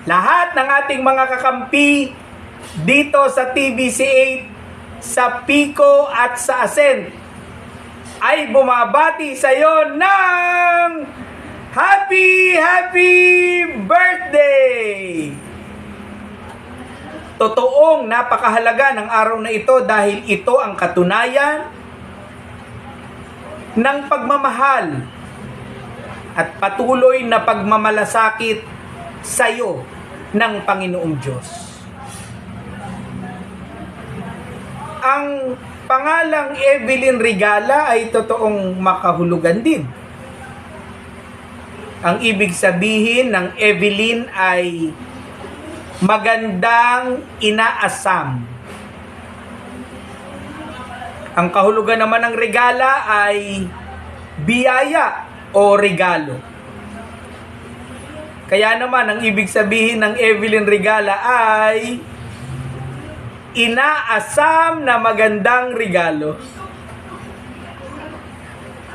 lahat ng ating mga kakampi dito sa TBC8, sa Pico at sa Ascent ay bumabati sa iyo ng Happy Birthday! Totoong napakahalaga ng araw na ito dahil ito ang katunayan ng pagmamahal at patuloy na pagmamalasakit sa iyo ng Panginoong Diyos. Ang pangalang Evelyn Regala ay totoong makahulugan din. Ang ibig sabihin ng Evelyn ay magandang inaasam. Ang kahulugan naman ng regala ay biyaya o regalo. Kaya naman ang ibig sabihin ng Evelyn Regala ay inaasam na magandang regalo.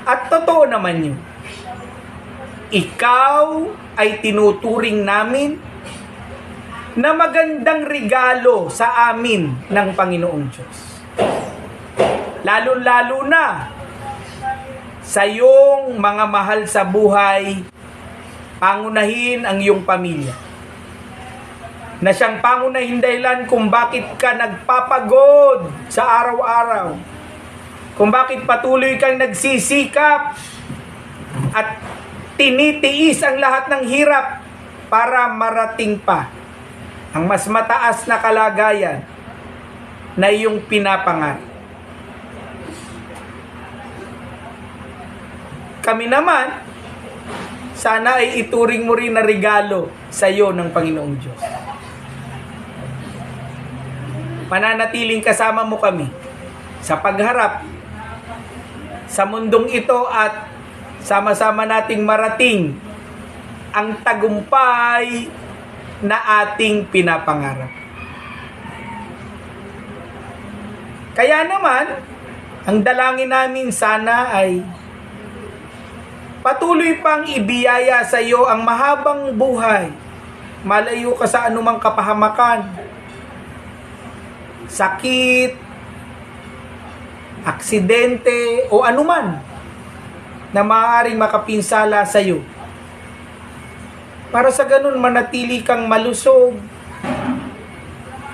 At totoo naman yun. Ikaw ay tinuturing namin na magandang regalo sa amin ng Panginoong Diyos. Lalo-lalo na sa iyong mga mahal sa buhay, pangunahin ang iyong pamilya. Na siyang pangunahing dahilan kung bakit ka nagpapagod sa araw-araw. Kung bakit patuloy kang nagsisikap at tinitiis ang lahat ng hirap para marating pa ang mas mataas na kalagayan na iyong pinapangarap. Kami naman, sana ay ituring mo rin na regalo sa iyo ng Panginoong Diyos. Mananatiling kasama mo kami sa pagharap sa mundong ito at sama-sama nating marating ang tagumpay na ating pinapangarap. Kaya naman, ang dalangin namin sana ay patuloy pang ibiyaya sa iyo ang mahabang buhay. Malayo ka sa anumang kapahamakan, sakit, aksidente, o anuman na maaaring makapinsala sa iyo. Para sa ganun manatili kang malusog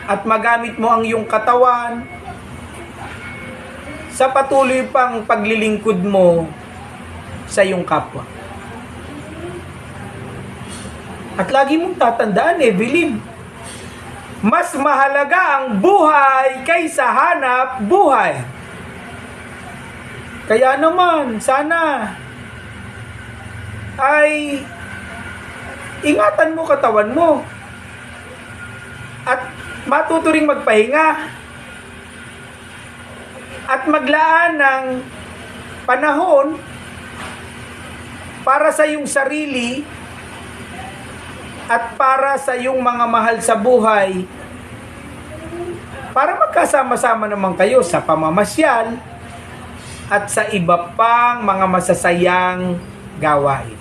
at magamit mo ang iyong katawan sa patuloy pang paglilingkod mo sa iyong kapwa. At lagi mong tatandaan, Evelyn, mas mahalaga ang buhay kaysa hanap buhay. Kaya naman, sana ay ingatan mo katawan mo at matuto ring magpahinga at maglaan ng panahon para sa iyong sarili at para sa iyong mga mahal sa buhay, para magkasama-sama naman kayo sa pamamasyal at sa iba pang mga masasayang gawain.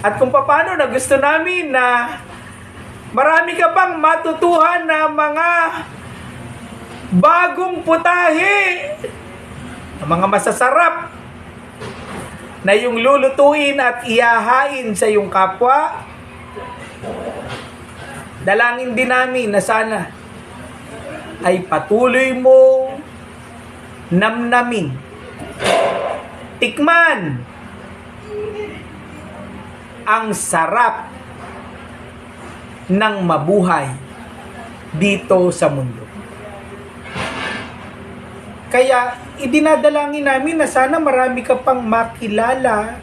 At kung paano na gusto namin na marami ka pang matutuhan na mga bagong putahe, mga masasarap na yung lulutuin at ihahain sa iyong kapwa. Dalangin din namin na sana ay patuloy mo namnamin, tikman ang sarap ng mabuhay dito sa mundo. Kaya idinadalangin namin na sana marami ka pang makilala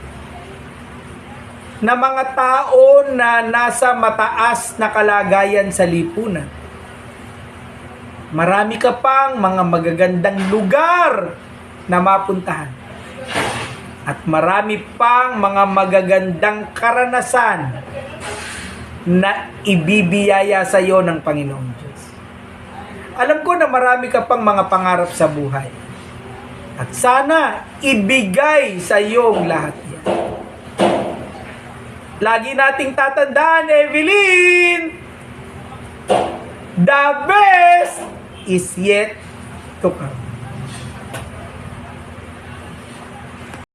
na mga tao na nasa mataas na kalagayan sa lipunan. Marami ka pang mga magagandang lugar na mapuntahan. At marami pang mga magagandang karanasan na ibibiyaya sa iyo ng Panginoong Diyos. Alam ko na marami ka pang mga pangarap sa buhay. At sana ibigay sa iyo lahat yan. Lagi nating tatandaan, Evelyn, the best is yet to come.